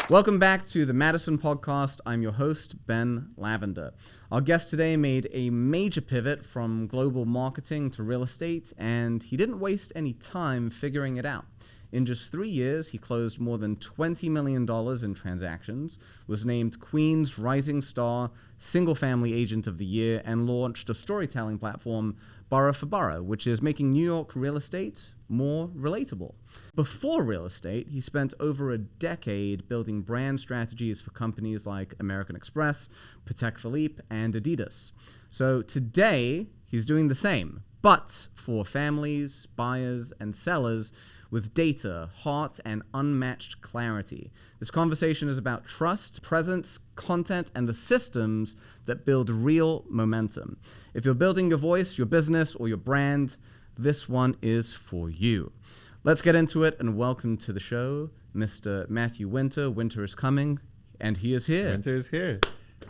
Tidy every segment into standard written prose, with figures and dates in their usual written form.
Welcome back to the Madison Podcast. I'm your host, Ben Lavender. Our guest today made a major pivot from global marketing to real estate, and he didn't waste any time figuring it out. In just 3 years, he closed more than $20 million in transactions, was named Queen's Rising Star Single Family Agent of the Year, and launched a storytelling platform, Borough for Borough, which is making New York real estate more relatable. Before real estate, he spent over a decade building brand strategies for companies like American Express, Patek Philippe, and Adidas. So today, he's doing the same, but for families, buyers, and sellers with data, heart, and unmatched clarity. This conversation is about trust, presence, content, and the systems that build real momentum. If you're building your voice, your business, or your brand, this one is for you. Let's get into it, and welcome to the show, Mr. Matthew Wynter. Wynter is coming, and he is here. Wynter is here.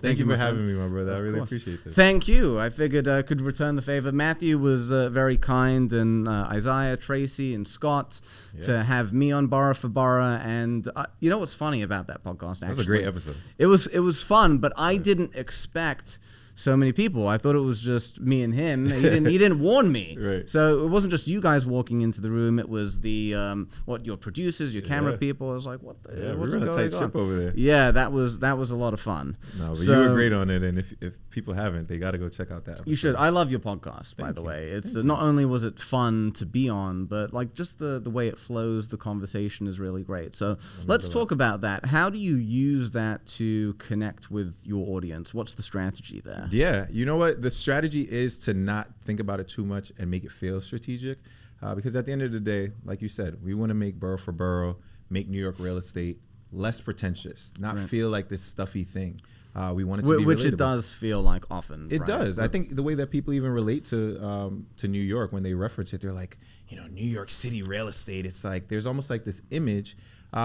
Thank you for having me, my brother. I really appreciate this. Thank you. I figured I could return the favor. Matthew was very kind, and Isaiah, Tracy, and Scott to have me on Borough for Borough. And you know what's funny about that podcast? Actually, that was a great episode. It was fun, but I didn't expect so many people. I thought it was just me and him. He didn't warn me. Right. So it wasn't just you guys walking into the room. It was the your producers, your camera people. I was like, what's going on? We're on a tight ship over there. Yeah, that was a lot of fun. No, but you were great on it, and if people haven't, they got to go check out that episode. You should. I love your podcast, by the way. It's not only was it fun to be on, but like just the way it flows, the conversation is really great. So let's talk about that. How do you use that to connect with your audience? What's the strategy there? Yeah, you know what? The strategy is to not think about it too much and make it feel strategic. Because at the end of the day, like you said, we want to make Borough for Borough, make New York real estate less pretentious, not feel like this stuffy thing. We want it to be which relatable. It does feel like often. It does. I think the way that people even relate to New York when they reference it, they're like, New York City real estate. It's like there's almost like this image,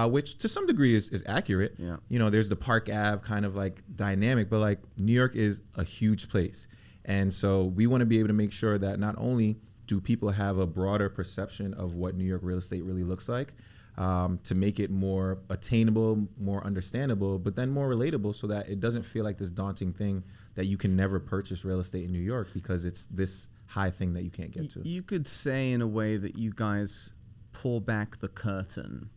which to some degree is accurate. Yeah. There's the Park Ave kind of like dynamic, but like New York is a huge place. And so we want to be able to make sure that not only do people have a broader perception of what New York real estate really looks like, to make it more attainable, more understandable, but then more relatable so that it doesn't feel like this daunting thing that you can never purchase real estate in New York because it's this high thing that you can't get to. You could say in a way that you guys pull back the curtain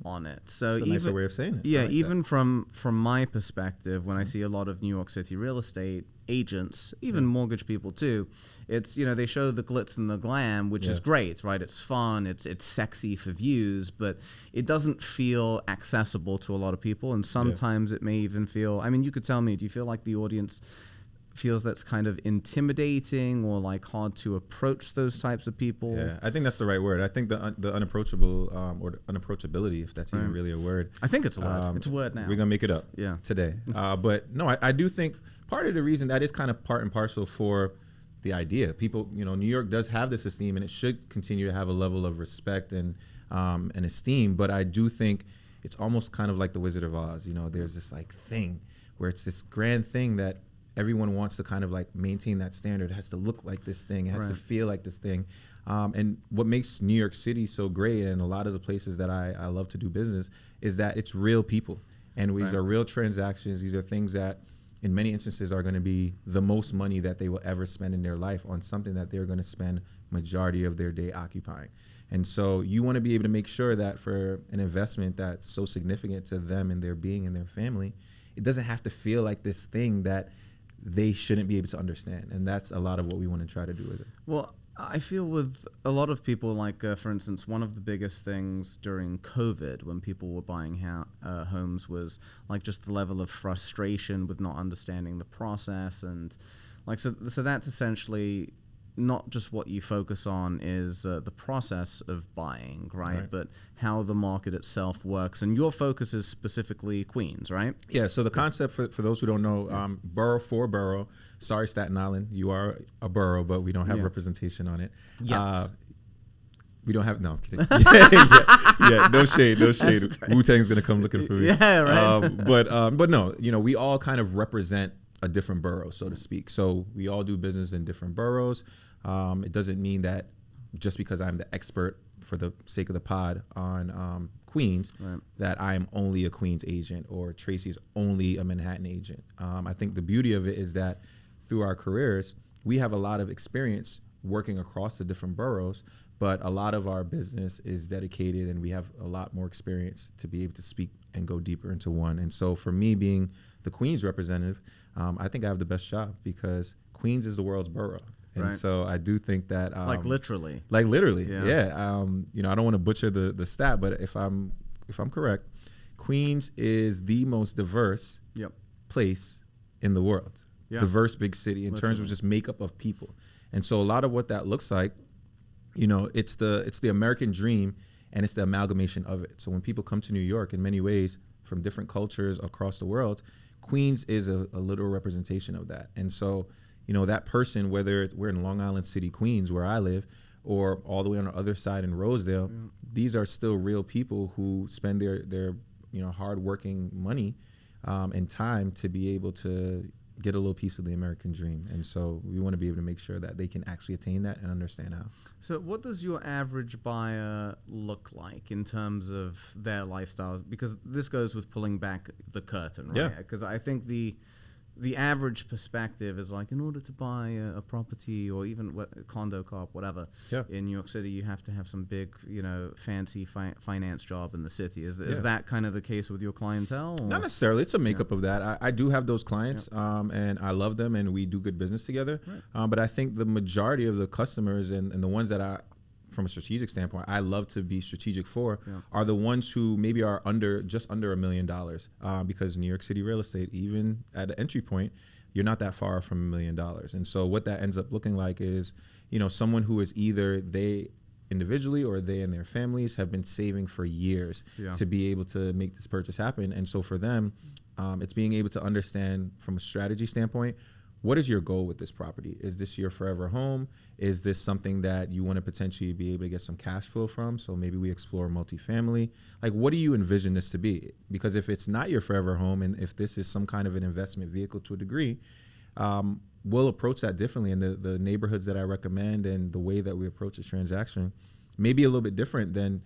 on it. So that's a nicer way of saying it. Yeah, like even that. from my perspective, when I see a lot of New York City real estate agents, even mortgage people too, it's they show the glitz and the glam, which is great, right? It's fun, it's sexy for views, but it doesn't feel accessible to a lot of people, and sometimes it may even feel. I mean, you could tell me, do you feel like the audience feels that's kind of intimidating or like hard to approach those types of people? Yeah, I think that's the right word. I think the unapproachable or the unapproachability, if that's even really a word. I think it's a word. It's a word now. We're gonna make it up today. But no, I do think part of the reason that is kind of part and parcel for the idea. People, New York does have this esteem, and it should continue to have a level of respect and esteem. But I do think it's almost kind of like the Wizard of Oz. There's this like thing where it's this grand thing that everyone wants to kind of like maintain that standard. It has to look like this thing. It has to feel like this thing. And what makes New York City so great, and a lot of the places that I love to do business, is that it's real people. And these are real transactions. These are things that in many instances are going to be the most money that they will ever spend in their life on something that they're going to spend majority of their day occupying. And so you want to be able to make sure that for an investment that's so significant to them and their being and their family, it doesn't have to feel like this thing that they shouldn't be able to understand. And that's a lot of what we want to try to do with it. Well, I feel with a lot of people, like, for instance, one of the biggest things during COVID when people were buying homes was, like, just the level of frustration with not understanding the process. And, like, so that's essentially not just what you focus on is the process of buying, right? But how the market itself works. And your focus is specifically Queens, right? Yeah, so the concept, for those who don't know, Borough for Borough. Sorry, Staten Island, you are a borough, but we don't have representation on it. We don't have, no, I'm kidding. No shade. Wu-Tang's going to come looking for me. Yeah, right. But no, we all kind of represent a different borough, so to speak. So we all do business in different boroughs. It doesn't mean that just because I'm the expert for the sake of the pod on Queens, Right. that I'm only a Queens agent or Tracy's only a Manhattan agent. I think the beauty of it is that through our careers, we have a lot of experience working across the different boroughs, but a lot of our business is dedicated and we have a lot more experience to be able to speak and go deeper into one. And so for me being the Queens representative, I think I have the best job because Queens is the world's borough. And Right. so I do think that Like literally. yeah. I don't want to butcher the stat, but if I'm correct, Queens is the most diverse Yep. place in the world. Yeah. Diverse big city in terms of just makeup of people. And so a lot of what that looks like, it's the American dream and it's the amalgamation of it. So when people come to New York in many ways from different cultures across the world, Queens is a literal representation of that. And so, that person, whether we're in Long Island City, Queens, where I live, or all the way on the other side in Rosedale, these are still real people who spend their hard-working money and time to be able to get a little piece of the American dream. And so we want to be able to make sure that they can actually attain that and understand how. So what does your average buyer look like in terms of their lifestyle? Because this goes with pulling back the curtain, right? Yeah. Because I think the average perspective is like, in order to buy a property or even a condo, co-op, whatever, in New York City, you have to have some big, fancy finance job in the city. Is that kind of the case with your clientele? Or? Not necessarily. It's a makeup of that. I do have those clients, and I love them, and we do good business together. Right. But I think the majority of the customers and the ones that from a strategic standpoint, I love to be strategic for, are the ones who maybe are just under $1 million, because New York City real estate, even at an entry point, you're not that far from $1 million. And so what that ends up looking like is, someone who is either they individually or they and their families have been saving for years to be able to make this purchase happen. And so for them, it's being able to understand from a strategy standpoint, what is your goal with this property? Is this your forever home? Is this something that you want to potentially be able to get some cash flow from? So maybe we explore multifamily. Like, what do you envision this to be? Because if it's not your forever home and if this is some kind of an investment vehicle to a degree, we'll approach that differently. And the neighborhoods that I recommend and the way that we approach a transaction may be a little bit different than,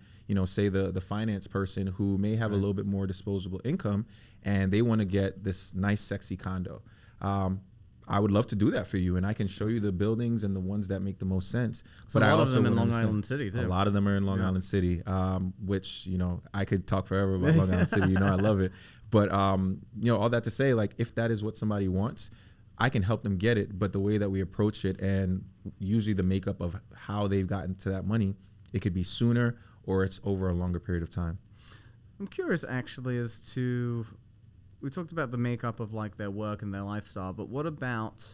say the finance person who may have a little bit more disposable income and they want to get this nice, sexy condo. I would love to do that for you, and I can show you the buildings and the ones that make the most sense. So but a lot of them in Long Island City, too. A lot of them are in Long Island City, which, I could talk forever about Long Island City. I love it. But, all that to say, like, if that is what somebody wants, I can help them get it. But the way that we approach it and usually the makeup of how they've gotten to that money, it could be sooner or it's over a longer period of time. I'm curious, actually, as to... We talked about the makeup of like their work and their lifestyle, but what about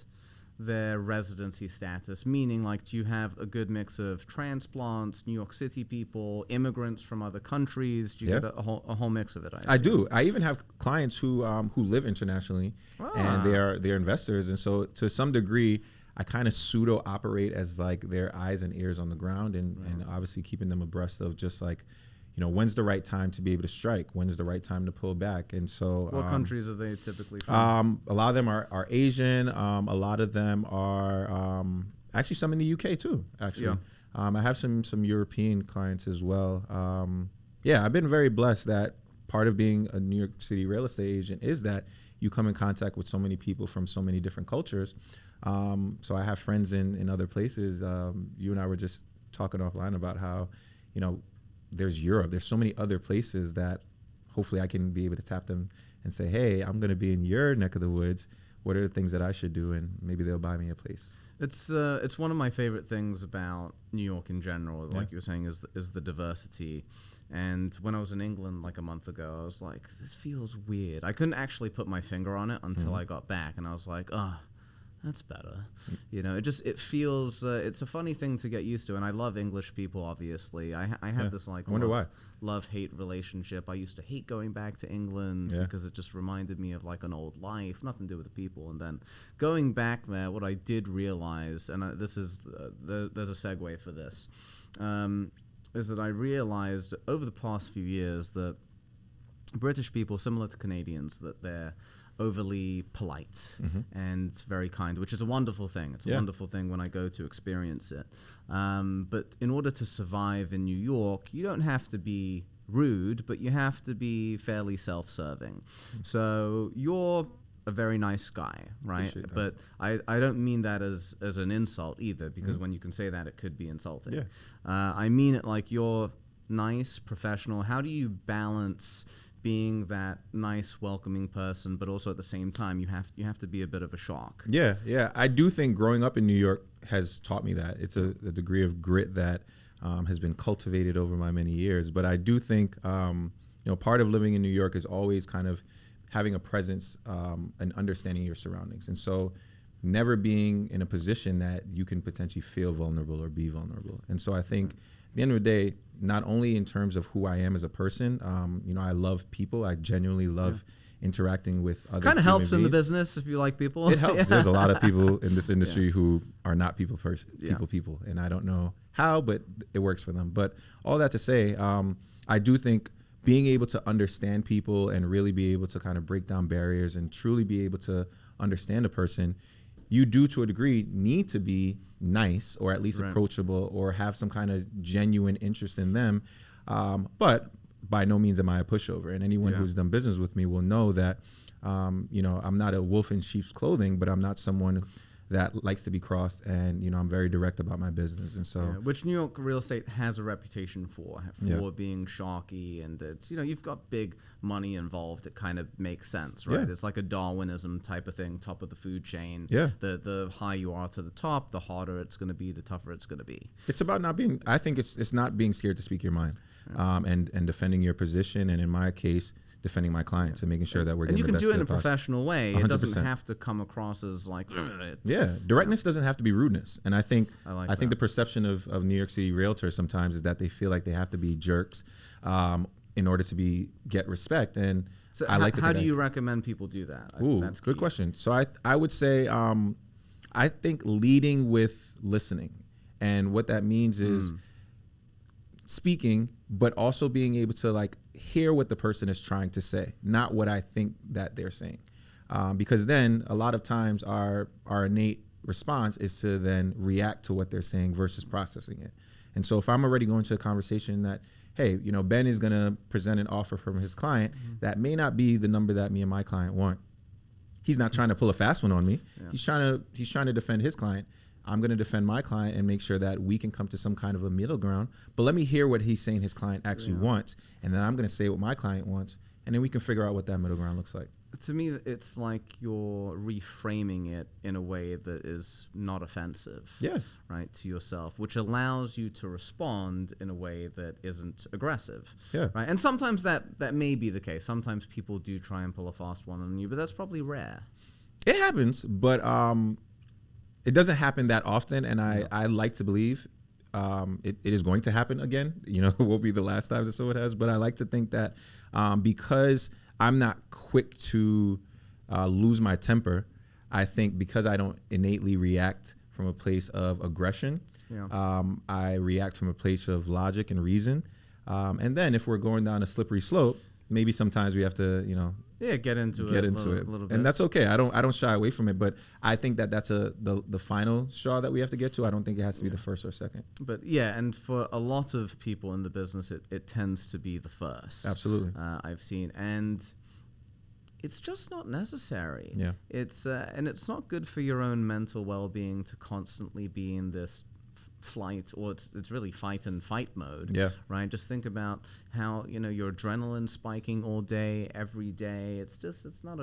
their residency status? Meaning, like, do you have a good mix of transplants, New York City people, immigrants from other countries? Do you get a whole mix of it? I do. I even have clients who live internationally, and they're investors, and so to some degree, I kind of pseudo operate as like their eyes and ears on the ground, and obviously keeping them abreast of just like, when's the right time to be able to strike? When's the right time to pull back? And so... What countries are they typically from? A lot of them are Asian. A lot of them are... actually, some in the UK, too, actually. Yeah. I have some European clients as well. I've been very blessed that part of being a New York City real estate agent is that you come in contact with so many people from so many different cultures. So I have friends in other places. You and I were just talking offline about how, there's Europe. There's so many other places that hopefully I can be able to tap them and say, hey, I'm going to be in your neck of the woods. What are the things that I should do? And maybe they'll buy me a place. It's one of my favorite things about New York in general, like you were saying, is the diversity. And when I was in England like a month ago, I was like, this feels weird. I couldn't actually put my finger on it until I got back. And I was like, that's better. It feels, it's a funny thing to get used to. And I love English people, obviously. I have this like love-hate relationship. I used to hate going back to England because it just reminded me of like an old life, nothing to do with the people. And then going back there, what I did realize, and this is, there's a segue for this, is that I realized over the past few years that British people, similar to Canadians, that they're overly polite and very kind, which is a wonderful thing. It's a wonderful thing when I go to experience it. But in order to survive in New York, you don't have to be rude, but you have to be fairly self-serving. So you're a very nice guy, right? But I don't mean that as an insult either, because when you can say that, it could be insulting. Yeah. I mean it like you're nice, professional. How do you balance being that nice, welcoming person, but also at the same time you have to be a bit of a shock? Yeah. I do think growing up in New York has taught me that. It's a degree of grit that has been cultivated over my many years. But I do think part of living in New York is always kind of having a presence and understanding your surroundings. And so never being in a position that you can potentially feel vulnerable or be vulnerable. And so I think at the end of the day, not only in terms of who I am as a person, I love people. I genuinely love interacting with other Kind of helps in the beings. business if you like people. It helps. There's a lot of people in this industry who are not people Yeah. people. And I don't know how, but it works for them. But all that to say, I do think being able to understand people and really be able to kind of break down barriers and truly be able to understand a person, you do to a degree need to be nice or at least approachable or have some kind of genuine interest in them. But by no means am I a pushover. And anyone who's done business with me will know that, I'm not a wolf in sheep's clothing, but I'm not someone that likes to be crossed, and I'm very direct about my business. And so which New York real estate has a reputation for being shocky, and it's you've got big money involved. It kind of makes sense, right? It's like a Darwinism type of thing, top of the food chain. The higher you are to the top, the harder it's going to be, the tougher it's going to be. It's about not being, I think it's not being scared to speak your mind, and defending your position, and in my case, defending my clients and making sure that we're getting the best. And you can do it in a possible. professional way. 100%. It doesn't have to come across as like directness doesn't have to be rudeness. And I think that. the perception of New York City realtors sometimes is that they feel like they have to be jerks in order to get respect. And so I like to. How do you recommend people do that? That's good question. So I would say I think leading with listening, and what that means is speaking, but also being able to hear what the person is trying to say, not what I think that they're saying. Because then a lot of times our innate response is to then react to what they're saying versus processing it. And so if I'm already going to a conversation that, hey, Ben is going to present an offer from his client that may not be the number that me and my client want. He's not trying to pull a fast one on me. Yeah. He's trying to defend his client. I'm going to defend my client and make sure that we can come to some kind of a middle ground. But let me hear what he's saying his client actually wants, and then I'm going to say what my client wants, and then we can figure out what that middle ground looks like. To me, it's like you're reframing it in a way that is not offensive, right, to yourself, which allows you to respond in a way that isn't aggressive, right? And sometimes that may be the case. Sometimes people do try and pull a fast one on you, but that's probably rare. It happens, but it doesn't happen that often, and I like to believe it is going to happen again. It won't be the last time that so it has, but I like to think that because I'm not quick to lose my temper, I think because I don't innately react from a place of aggression, I react from a place of logic and reason. And then if we're going down a slippery slope, maybe sometimes we have to, get into it a little bit. And that's okay. I don't shy away from it, but I think that's the final straw that we have to get to. I don't think it has to be the first or second. But and for a lot of people in the business, it tends to be the first. Absolutely. I've seen, and it's just not necessary. Yeah. It's and it's not good for your own mental well-being to constantly be in this flight, or it's really fight and fight mode. Right. Just think about how your adrenaline spiking all day, every day. It's not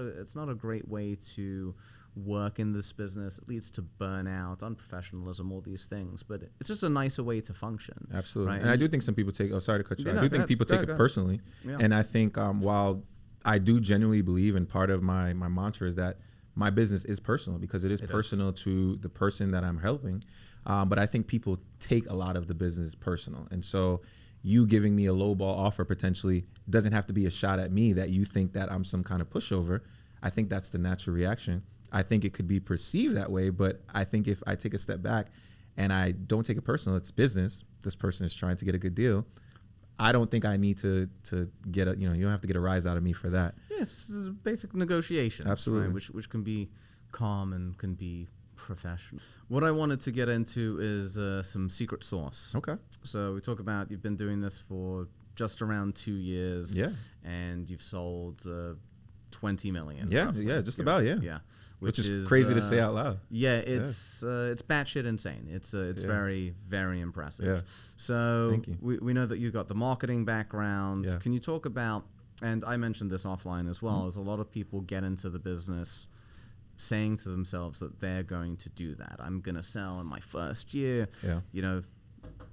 a great way to work in this business. It leads to burnout, unprofessionalism, all these things. But it's just a nicer way to function. Absolutely. Right? And I do think some people take. Oh, sorry to cut you off. I do think people take it personally. Yeah. And I think while I do genuinely believe, and part of my mantra is that my business is personal, because it is personal to the person that I'm helping. But I think people take a lot of the business personal. And so you giving me a lowball offer potentially doesn't have to be a shot at me that you think that I'm some kind of pushover. I think that's the natural reaction. I think it could be perceived that way, but I think if I take a step back and I don't take it personal, it's business. This person is trying to get a good deal. I don't think I need to get you don't have to get a rise out of me for that. Yes, basic negotiations. Absolutely. Right, which can be calm and can be professional. What I wanted to get into is some secret sauce. Okay. So we talk about you've been doing this for just around 2 years. Yeah. And you've sold 20 million. Yeah, roughly. yeah, just about, yeah. Yeah. Which is crazy to say out loud. Yeah, it's batshit insane. It's very, very impressive. Yeah. So Thank you. we know that you've got the marketing background. Yeah. Can you talk about, and I mentioned this offline as well, is a lot of people get into the business saying to themselves that they're going to do that. I'm going to sell in my first year,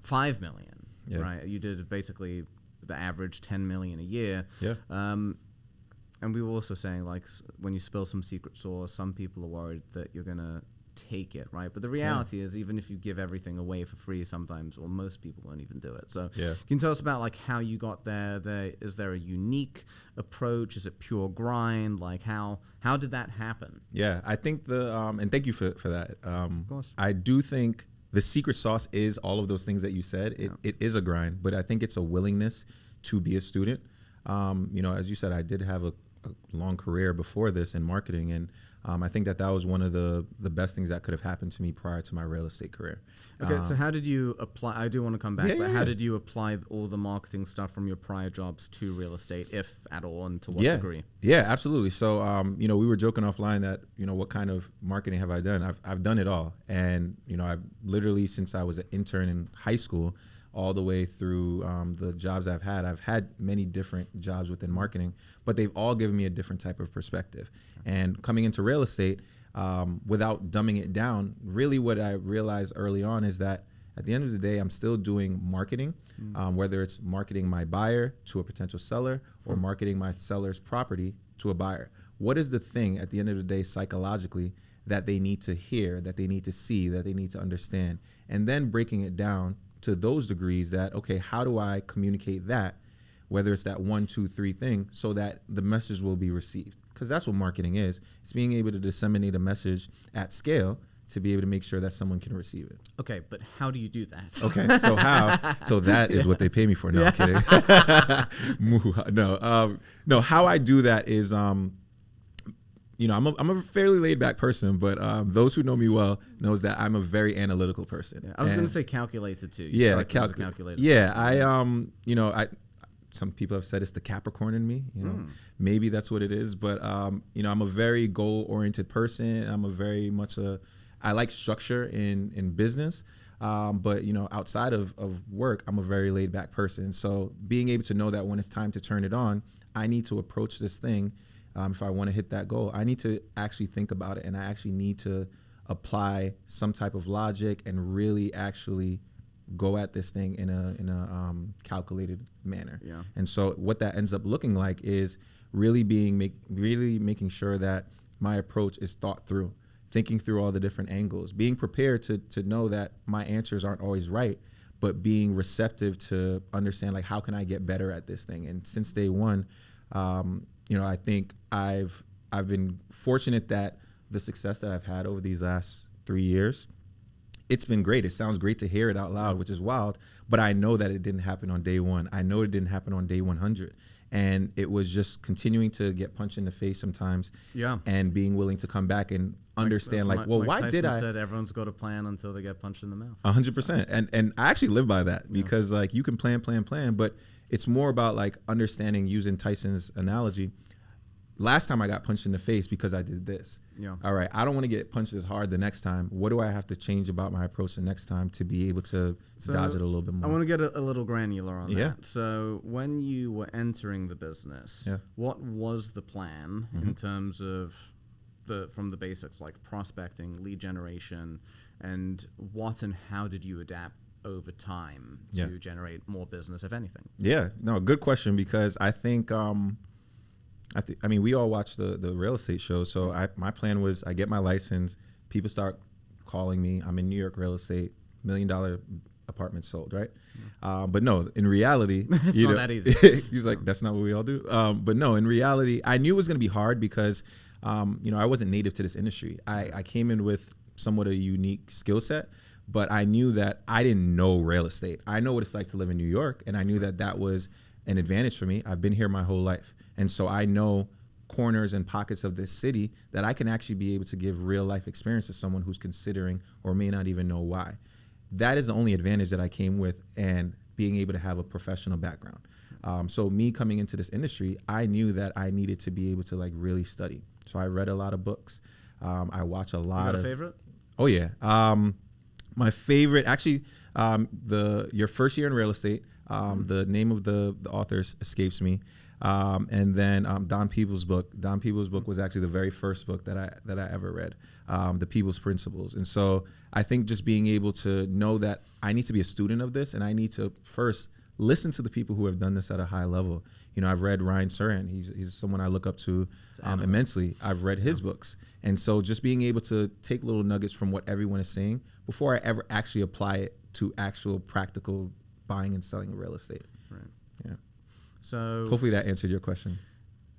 5 million, right? You did basically the average 10 million a year. Yeah. And we were also saying, like, when you spill some secret sauce, some people are worried that you're going to take it, right? But the reality is, even if you give everything away for free sometimes, or most people won't even do it. So can you tell us about, like, how you got there? Is there a unique approach? Is it pure grind? Like, how did that happen? Yeah, I think and thank you for that. Of course. I do think the secret sauce is all of those things that you said. It is a grind, but I think it's a willingness to be a student. As you said, I did have a long career before this in marketing, and I think that was one of the best things that could have happened to me prior to my real estate career. Okay, so how did you apply? I do want to come back, but how did you apply all the marketing stuff from your prior jobs to real estate, if at all, and to what degree? Yeah, absolutely. So, we were joking offline that, what kind of marketing have I done? I've done it all. And, I've literally, since I was an intern in high school, all the way through the jobs I've had many different jobs within marketing, but they've all given me a different type of perspective. And coming into real estate, without dumbing it down, really what I realized early on is that at the end of the day, I'm still doing marketing, whether it's marketing my buyer to a potential seller or marketing my seller's property to a buyer. What is the thing at the end of the day psychologically that they need to hear, that they need to see, that they need to understand? And then breaking it down to those degrees that, okay, how do I communicate that, whether it's that 1, 2, 3 thing, so that the message will be received? Because that's what marketing is. It's being able to disseminate a message at scale to be able to make sure that someone can receive it. Okay, but how do you do that? Okay, so how? So that is what they pay me for. No, I'm kidding. No, how I do that is, I'm a fairly laid back person, but those who know me well knows that I'm a very analytical person. Yeah, I was going to say calculated too. Calculated. Yeah, some people have said it's the Capricorn in me. Maybe that's what it is. But I'm a very goal-oriented person. I'm a very much I like structure in business. But outside of work, I'm a very laid back person. So being able to know that when it's time to turn it on, I need to approach this thing. If I want to hit that goal, I need to actually think about it, and I actually need to apply some type of logic and really actually go at this thing in a calculated manner. Yeah. And so what that ends up looking like is really making sure that my approach is thought through, thinking through all the different angles, being prepared to know that my answers aren't always right, but being receptive to understand, like, how can I get better at this thing? And since day one, I think I've been fortunate that the success that I've had over these last 3 years, it's been great. It sounds great to hear it out loud, which is wild, but I know that it didn't happen on day one. I know it didn't happen on day 100. And it was just continuing to get punched in the face sometimes, and being willing to come back and understand, why Tyson did I? Said everyone's got a plan until they get punched in the mouth. 100%. And I actually live by that because you can plan, but it's more about understanding, using Tyson's analogy. Last time I got punched in the face because I did this. Yeah. All right. I don't want to get punched as hard the next time. What do I have to change about my approach the next time to be able to dodge it a little bit more? I want to get a little granular on that. So when you were entering the business, what was the plan in terms of from the basics, like prospecting, lead generation, and what and how did you adapt over time to generate more business, if anything? Yeah. No, good question, because I think we all watch the real estate show. So my plan was I get my license, people start calling me. I'm in New York real estate, $1 million apartment sold, right? But no, in reality, it's not that easy. He's like, that's not what we all do. But no, in reality, I knew it was going to be hard because, I wasn't native to this industry. I came in with somewhat a unique skill set, but I knew that I didn't know real estate. I know what it's like to live in New York, and I knew that was an advantage for me. I've been here my whole life. And so I know corners and pockets of this city that I can actually be able to give real life experience to someone who's considering or may not even know why. That is the only advantage that I came with. And being able to have a professional background. So me coming into this industry, I knew that I needed to be able to like really study. So I read a lot of books. I watch a lot of. Favorite? Oh yeah. My favorite, actually, Your First Year in Real Estate. The name of the author escapes me. And then Don Peebles' book. Don Peebles' book was actually the very first book that I ever read, The Peebles Principles. And so I think just being able to know that I need to be a student of this, and I need to first listen to the people who have done this at a high level. You know, I've read Ryan Serhant. He's someone I look up to immensely. I've read his books. And so just being able to take little nuggets from what everyone is saying before I ever actually apply it to actual practical buying and selling real estate. Right. Yeah. So hopefully that answered your question.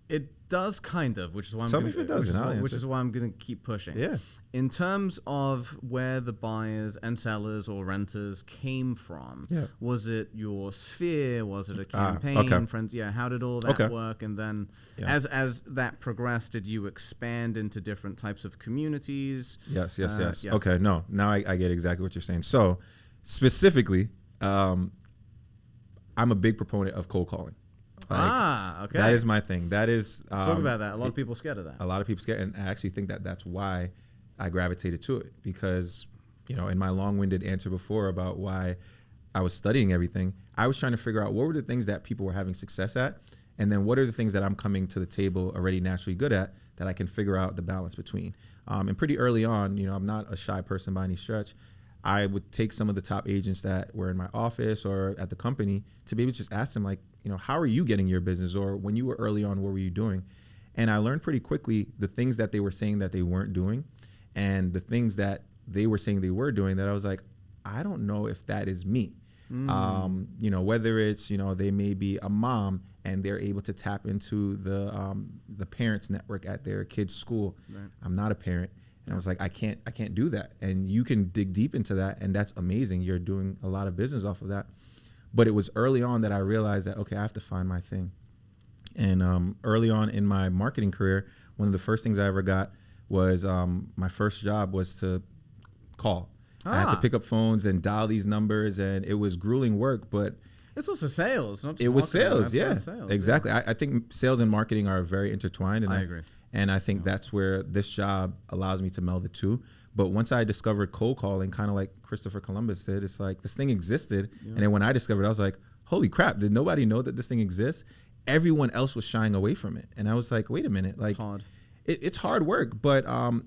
It does kind of, which is why I'm Tell me if it doesn't. which is why I'm going to keep pushing. Yeah. In terms of where the buyers and sellers or renters came from, was it your sphere? Was it a campaign? Friends? Yeah. How did all that work? And then as that progressed, did you expand into different types of communities? Yes. Yeah. Okay. No. Now I get exactly what you're saying. So specifically, I'm a big proponent of cold calling. Okay. That is my thing. That is. Let's talk about that. A lot of people are scared of that. A lot of people scared, and I actually think that that's why I gravitated to it, because, you know, in my long-winded answer before about why I was studying everything, I was trying to figure out what were the things that people were having success at, and then what are the things that I'm coming to the table already naturally good at that I can figure out the balance between. And pretty early on, you know, I'm not a shy person by any stretch. I would take some of the top agents that were in my office or at the company to be able to just ask them, like, you know, how are you getting your business? Or when you were early on, what were you doing? And I learned pretty quickly the things that they were saying that they weren't doing and the things that they were saying they were doing that I was like, I don't know if that is me. You know, whether it's, you know, they may be a mom and they're able to tap into the parents network at their kid's school. Right. I'm not a parent. And I was like, I can't do that. And you can dig deep into that, and that's amazing. You're doing a lot of business off of that. But it was early on that I realized that, okay, I have to find my thing. And early on in my marketing career, one of the first things I ever got was my first job was to call. I had to pick up phones and dial these numbers, and it was grueling work, but it's also sales. Not just it was sales, yeah. Sales, exactly. I think sales and marketing are very intertwined. And I agree. And I think that's where this job allows me to meld the two. But once I discovered cold calling, kind of like Christopher Columbus did, it's like this thing existed. Yeah. And then when I discovered it, I was like, holy crap, did nobody know that this thing exists? Everyone else was shying away from it. And I was like, wait a minute. Like, it's hard. It's hard work, but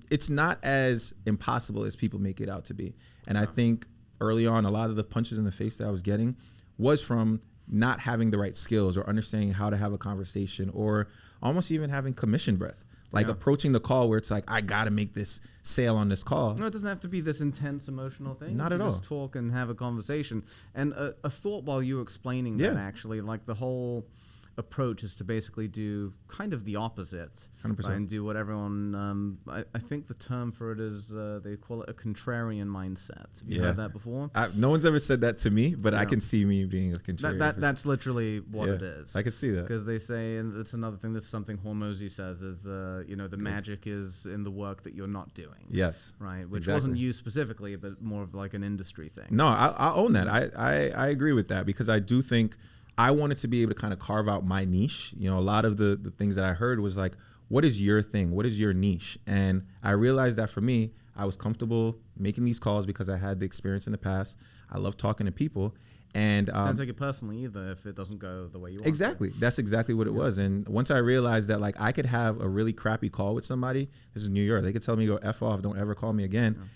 it's not as impossible as people make it out to be. And I think early on, a lot of the punches in the face that I was getting was from not having the right skills or understanding how to have a conversation or almost even having commission breath. Like approaching the call where it's like, I got to make this sale on this call. No, it doesn't have to be this intense emotional thing. Not at all. Just talk and have a conversation. And a thought while you were explaining that, actually, like the whole approach is to basically do kind of the opposite. 100%. And do what everyone, I think the term for it is, they call it a contrarian mindset. Have you heard that before? No one's ever said that to me, but I can see me being a contrarian. That's literally what it is. I can see that. Because they say, and it's another thing, this is something Hormozy says, is, you know, the magic is in the work that you're not doing. Yes. Right? Which wasn't used specifically, but more of like an industry thing. No, I own that. I agree with that, because I do think I wanted to be able to kind of carve out my niche. You know, a lot of the things that I heard was like, what is your thing? What is your niche? And I realized that for me, I was comfortable making these calls because I had the experience in the past. I love talking to people. And don't take it personally either if it doesn't go the way you want. Exactly. That's exactly what it was. And once I realized that, like, I could have a really crappy call with somebody. This is New York. They could tell me, go F off, don't ever call me again.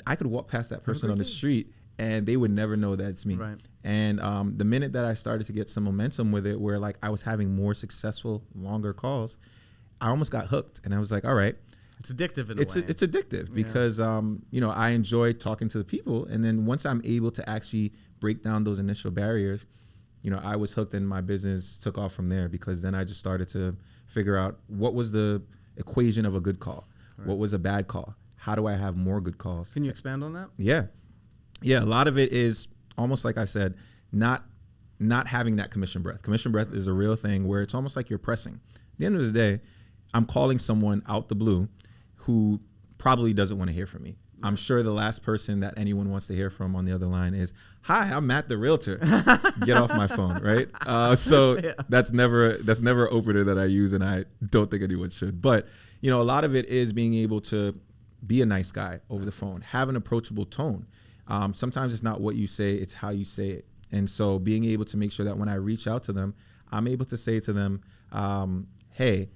I could walk past that person on the street and they would never know that it's me. Right. And the minute that I started to get some momentum with it, where like I was having more successful, longer calls, I almost got hooked. And I was like, all right. It's addictive in a way. It's addictive because, you know, I enjoy talking to the people. And then once I'm able to actually break down those initial barriers, you know, I was hooked and my business took off from there, because then I just started to figure out what was the equation of a good call? Right. What was a bad call? How do I have more good calls? Can you expand on that? Yeah. Yeah, a lot of it is almost like I said, not having that commission breath. Commission breath is a real thing where it's almost like you're pressing. At the end of the day, I'm calling someone out the blue who probably doesn't want to hear from me. I'm sure the last person that anyone wants to hear from on the other line is, "Hi, I'm Matt the realtor. Get off my phone," right? So that's never an opener that I use, and I don't think anyone should. But a lot of it is being able to be a nice guy over the phone, have an approachable tone. Sometimes it's not what you say, it's how you say it. And so being able to make sure that when I reach out to them, I'm able to say to them, hey,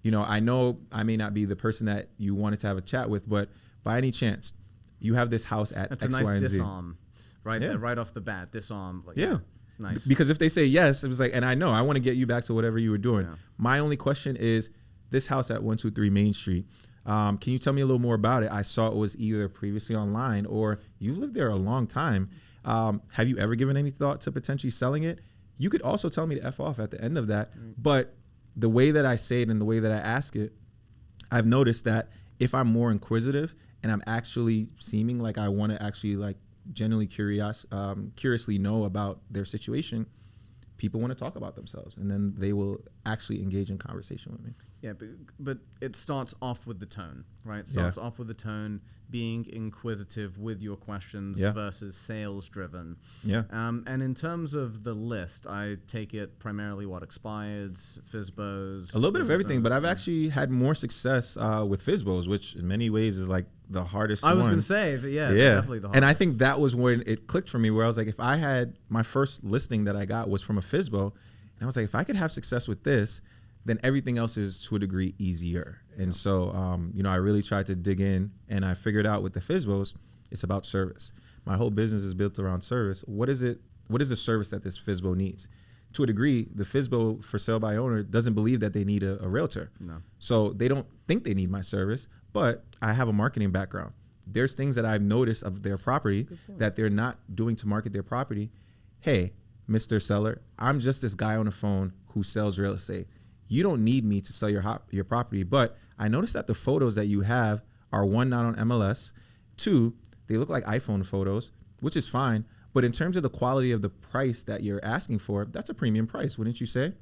I know I may not be the person that you wanted to have a chat with, but by any chance, you have this house at That's X, a nice Y, and Z. disarm, right there, right off the bat. Disarm. Nice. Because if they say yes, it was like, and I know I want to get you back to whatever you were doing. Yeah. My only question is, this house at 123 Main Street, can you tell me a little more about it? I saw it was either previously online or you've lived there a long time. Have you ever given any thought to potentially selling it? You could also tell me to F off at the end of that. But the way that I say it and the way that I ask it, I've noticed that if I'm more inquisitive and I'm actually seeming like I want to actually like genuinely curiously know about their situation, people want to talk about themselves, and then they will actually engage in conversation with me. Yeah, but it starts off with the tone, right? It starts off with the tone, being inquisitive with your questions versus sales driven. Yeah. And in terms of the list, I take it primarily what expireds, FSBOs. A little bit of everything, but I've actually had more success with FSBOs, which in many ways is like the hardest one. I was going to say, definitely the hardest. And I think that was when it clicked for me, where I was like, if I had my first listing that I got was from a FSBO, and I was like, if I could have success with this, then everything else is to a degree easier. And so, I really tried to dig in, and I figured out with the FSBOs, it's about service. My whole business is built around service. What is it? What is the service that this FSBO needs? To a degree, the FSBO for sale by owner doesn't believe that they need a realtor. No. So they don't think they need my service, but I have a marketing background. There's things that I've noticed of their property that they're not doing to market their property. Hey, Mr. Seller, I'm just this guy on the phone who sells real estate. You don't need me to sell your property, but I noticed that the photos that you have are, one, not on MLS, two, they look like iPhone photos, which is fine, but in terms of the quality of the price that you're asking for, that's a premium price, wouldn't you say?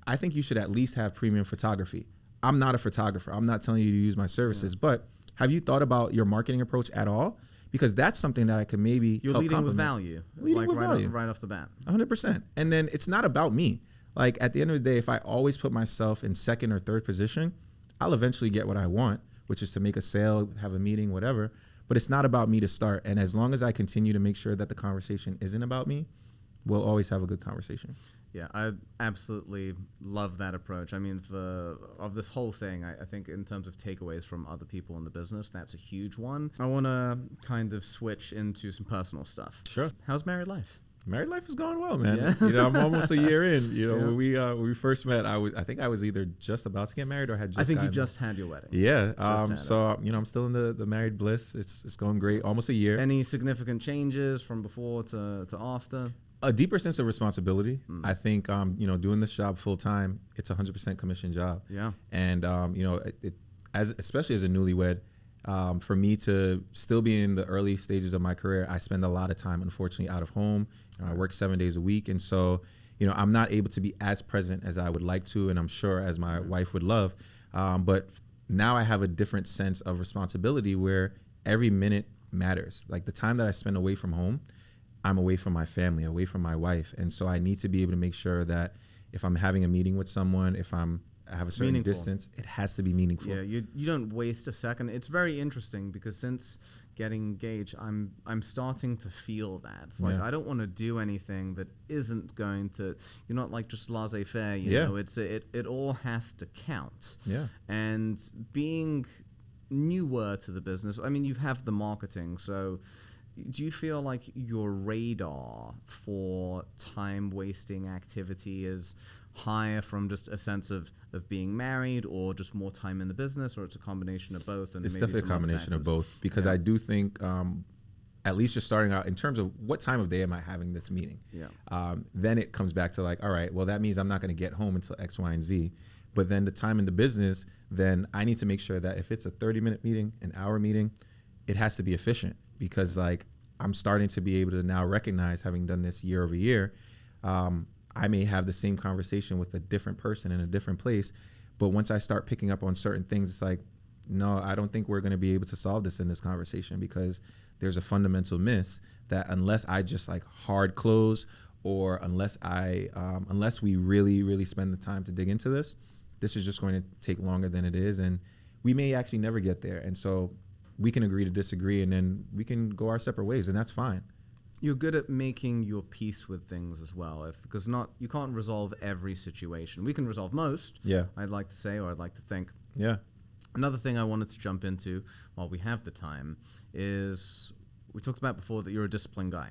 I think you should at least have premium photography. I'm not a photographer. I'm not telling you to use my services, but have you thought about your marketing approach at all? Because that's something that I could maybe You're help leading with complement. value. Leading with value. Right off the bat. 100%. And then it's not about me. Like at the end of the day, if I always put myself in second or third position, I'll eventually get what I want, which is to make a sale, have a meeting, whatever. But it's not about me to start. And as long as I continue to make sure that the conversation isn't about me, we'll always have a good conversation. Yeah, I absolutely love that approach. I mean, of this whole thing, I think in terms of takeaways from other people in the business, that's a huge one. I want to kind of switch into some personal stuff. Sure. How's married life? Married life is going well, man. Yeah. I'm almost a year in. When we first met, I think I was either just about to get married or had just. I think you just had your wedding. Yeah. I'm still in the married bliss. It's going great. Almost a year. Any significant changes from before to after? A deeper sense of responsibility. I think, doing this job full time, it's a 100% commission job. Yeah. And, especially as a newlywed, for me to still be in the early stages of my career, I spend a lot of time, unfortunately, out of home. I work 7 days a week. And so, I'm not able to be as present as I would like to, and I'm sure as my wife would love. But now I have a different sense of responsibility where every minute matters. Like the time that I spend away from home, I'm away from my family, away from my wife. And so I need to be able to make sure that if I'm having a meeting with someone, if I have a certain distance, it has to be meaningful. Yeah, you don't waste a second. It's very interesting because since getting engaged, I'm starting to feel that. It's like I don't want to do anything that isn't going to, you're not like just laissez-faire, you know, it all has to count. Yeah. And being newer to the business, I mean, you have the marketing, so do you feel like your radar for time-wasting activity is higher from just a sense of being married or just more time in the business, or it's a combination of both? And it's maybe definitely a combination of both, because I do think at least just starting out in terms of what time of day am I having this meeting? Then it comes back to like, all right, well, that means I'm not going to get home until X, Y, and Z. But then the time in the business, then I need to make sure that if it's a 30-minute meeting, an hour meeting, it has to be efficient, because like I'm starting to be able to now recognize, having done this year over year, I may have the same conversation with a different person in a different place. But once I start picking up on certain things, it's like, no, I don't think we're going to be able to solve this in this conversation, because there's a fundamental miss that unless I just like hard close, or unless we really, really spend the time to dig into this is just going to take longer than it is. And we may actually never get there. And so we can agree to disagree, and then we can go our separate ways, and that's fine. You're good at making your peace with things as well, because you can't resolve every situation. We can resolve most, Yeah. I'd like to say, or I'd like to think. Yeah. Another thing I wanted to jump into while we have the time is we talked about before that you're a disciplined guy.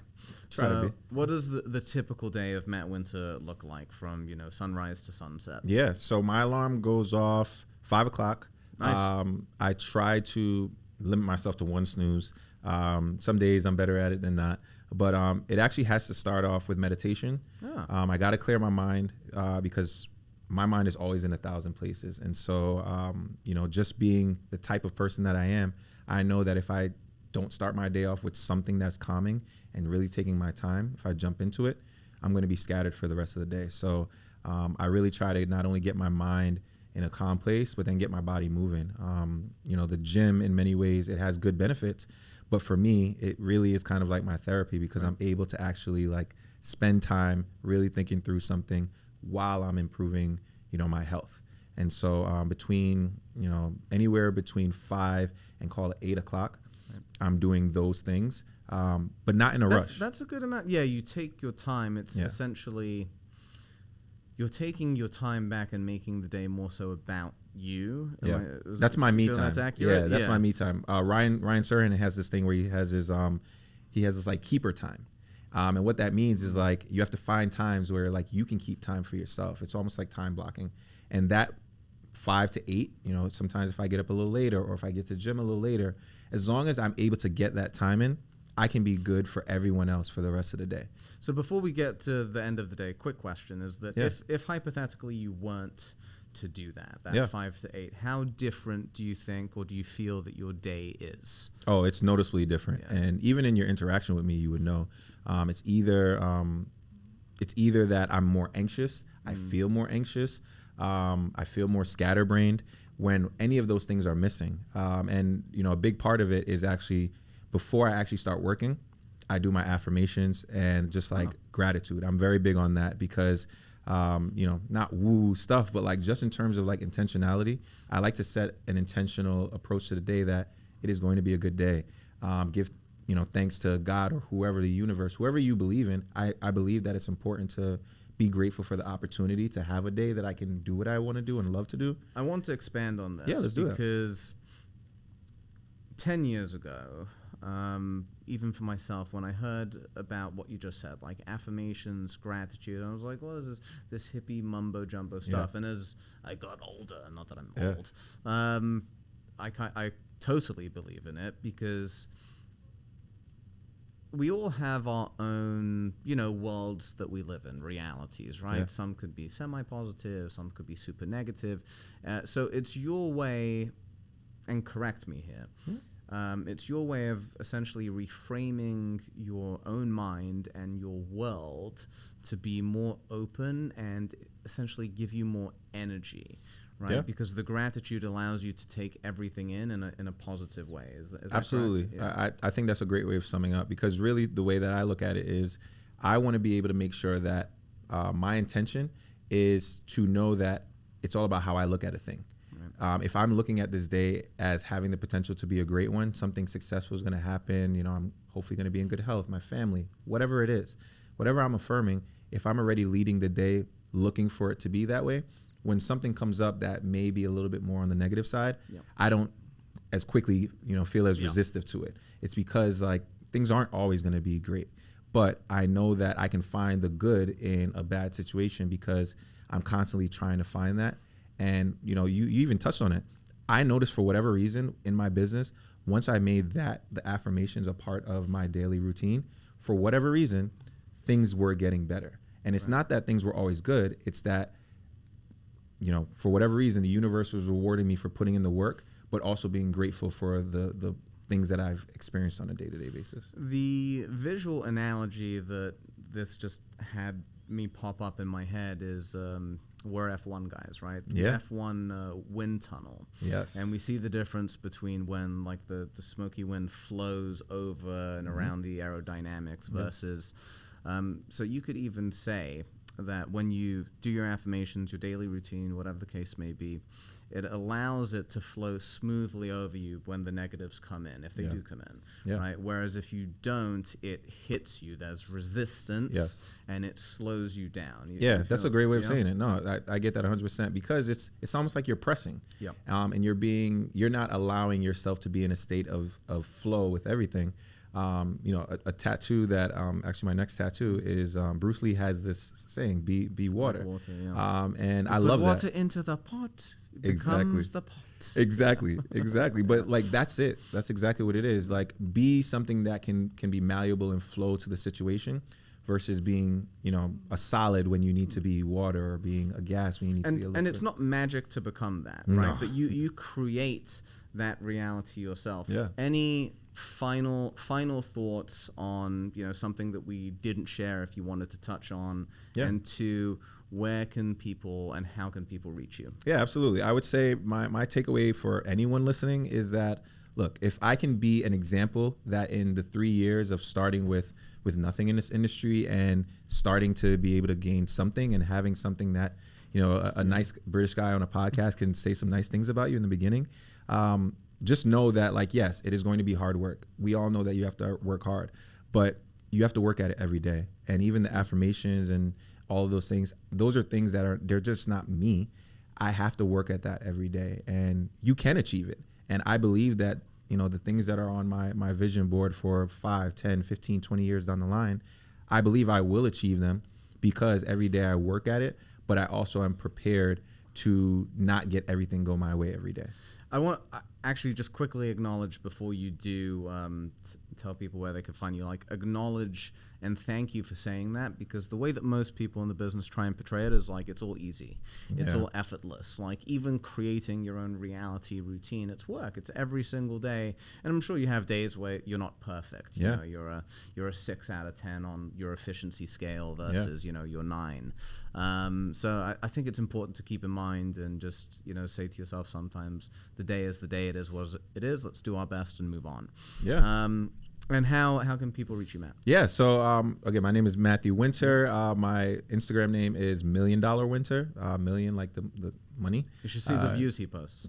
Try to be. What does the typical day of Matt Wynter look like from, sunrise to sunset? Yeah. So my alarm goes off 5 o'clock. Nice. I try to limit myself to one snooze. Some days I'm better at it than not. But it actually has to start off with meditation. Yeah. I got to clear my mind because my mind is always in 1,000 places. And so, just being the type of person that I am, I know that if I don't start my day off with something that's calming and really taking my time, if I jump into it, I'm going to be scattered for the rest of the day. So I really try to not only get my mind in a calm place, but then get my body moving. The gym, in many ways, it has good benefits. But for me, it really is kind of like my therapy, because I'm able to actually like spend time really thinking through something while I'm improving, my health. And so anywhere between 5 and call it 8 o'clock, I'm doing those things, but not in a rush. That's a good amount. Yeah, you take your time. It's essentially you're taking your time back and making the day more so about you. That's my me time. That's accurate. Yeah, that's my me time. Ryan Serhan has this thing where he has this like keeper time. And what that means is like you have to find times where like you can keep time for yourself. It's almost like time blocking. And that 5 to 8, sometimes if I get up a little later or if I get to the gym a little later, as long as I'm able to get that time in, I can be good for everyone else for the rest of the day. So before we get to the end of the day, quick question is that if hypothetically you weren't to do that 5 to 8, how different do you think or do you feel that your day is? Oh, it's noticeably different. Yeah. And even in your interaction with me, you would know it's either that I'm more anxious, I feel more anxious, I feel more scatterbrained when any of those things are missing. And a big part of it is actually before I actually start working, I do my affirmations and just like gratitude. I'm very big on that because, not woo stuff, but like just in terms of like intentionality, I like to set an intentional approach to the day that it is going to be a good day. Give, thanks to God or whoever, the universe, whoever you believe in. I believe that it's important to be grateful for the opportunity to have a day that I can do what I want to do and love to do. I want to expand on this. Yeah, let's do that. Because 10 years ago, even for myself, when I heard about what you just said, like affirmations, gratitude, I was like, what is this hippie mumbo jumbo stuff? Yeah. And as I got older, not that I'm old, I totally believe in it because we all have our own, worlds that we live in, realities, right? Yeah. Some could be semi-positive, some could be super negative. So it's your way, and correct me here, it's your way of essentially reframing your own mind and your world to be more open and essentially give you more energy, right? Yeah. Because the gratitude allows you to take everything in a positive way. Is that absolutely? Yeah. I think that's a great way of summing up, because really the way that I look at it is I want to be able to make sure that my intention is to know that it's all about how I look at a thing. If I'm looking at this day as having the potential to be a great one, something successful is going to happen, I'm hopefully going to be in good health, my family, whatever it is, whatever I'm affirming, if I'm already leading the day looking for it to be that way, when something comes up that may be a little bit more on the negative side, I don't as quickly, feel as resistive to it. It's because like things aren't always going to be great, but I know that I can find the good in a bad situation because I'm constantly trying to find that. And, you even touched on it. I noticed for whatever reason in my business, once I made the affirmations a part of my daily routine, for whatever reason, things were getting better. And it's not that things were always good. It's that, for whatever reason, the universe was rewarding me for putting in the work, but also being grateful for the things that I've experienced on a day-to-day basis. The visual analogy that this just had me pop up in my head is we're F1 guys, right? Yeah. The F1 wind tunnel. Yes. And we see the difference between when like the smoky wind flows over and around the aerodynamics versus. So you could even say that when you do your affirmations, your daily routine, whatever the case may be, it allows it to flow smoothly over you when the negatives come in, if they do come in, right? Whereas if you don't, it hits you. There's resistance, and it slows you down. That's a great way of saying it. No, I get that 100% because it's almost like you're pressing, and you're not allowing yourself to be in a state of flow with everything. A tattoo that actually my next tattoo is Bruce Lee has this saying, be water. And I love that. Water into the pot. Becomes the pot. Exactly. But like that's it. That's exactly what it is. Like be something that can be malleable and flow to the situation versus being, a solid when you need to be water or being a gas when you need to be a liquid. And it's not magic to become that, right? But you create that reality yourself. Yeah. Any final thoughts on something that we didn't share if you wanted to touch on, and to where can people and how can people reach you? Yeah, absolutely. I would say my takeaway for anyone listening is that, look, if I can be an example that in the 3 years of starting with nothing in this industry and starting to be able to gain something and having something that, a nice British guy on a podcast can say some nice things about you in the beginning, just know that, like, yes, it is going to be hard work. We all know that you have to work hard, but you have to work at it every day. And even the affirmations and all of those things, those are things that they're just not me. I have to work at that every day, and you can achieve it. And I believe that, the things that are on my vision board for 5, 10, 15, 20 years down the line, I believe I will achieve them because every day I work at it, but I also am prepared to not get everything go my way every day. I want to actually just quickly acknowledge before you do tell people where they can find you, like acknowledge and thank you for saying that, because the way that most people in the business try and portray it is like it's all easy. It's all effortless. Like even creating your own reality routine, it's work. It's every single day. And I'm sure you have days where you're not perfect. You know, you're a 6 out of 10 on your efficiency scale versus, your 9. So I think it's important to keep in mind and just, say to yourself sometimes, the day is the day, it is what it is. Let's do our best and move on. And how can people reach you, Matt? Yeah, so again, my name is Matthew Wynter. My Instagram name is $1 Million Wynter. Million like the money. You should see the views he posts.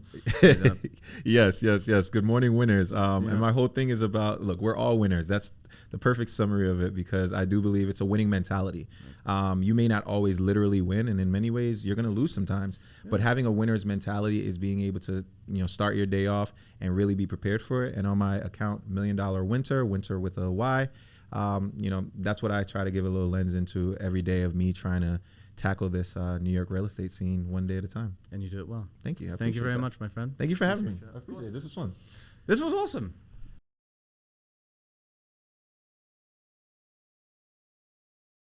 Yes. Good morning, winners. And my whole thing is about, look, we're all winners. That's the perfect summary of it, because I do believe it's a winning mentality. You may not always literally win, and in many ways you're going to lose sometimes. But having a winner's mentality is being able to, start your day off and really be prepared for it. And on my account, $1 Million Wynter with a Y, that's what I try to give a little lens into every day of me trying to tackle this New York real estate scene one day at a time. And you do it well. Thank you. Thank you very much, my friend. Thank you for having me. I appreciate it. This was fun. This was awesome.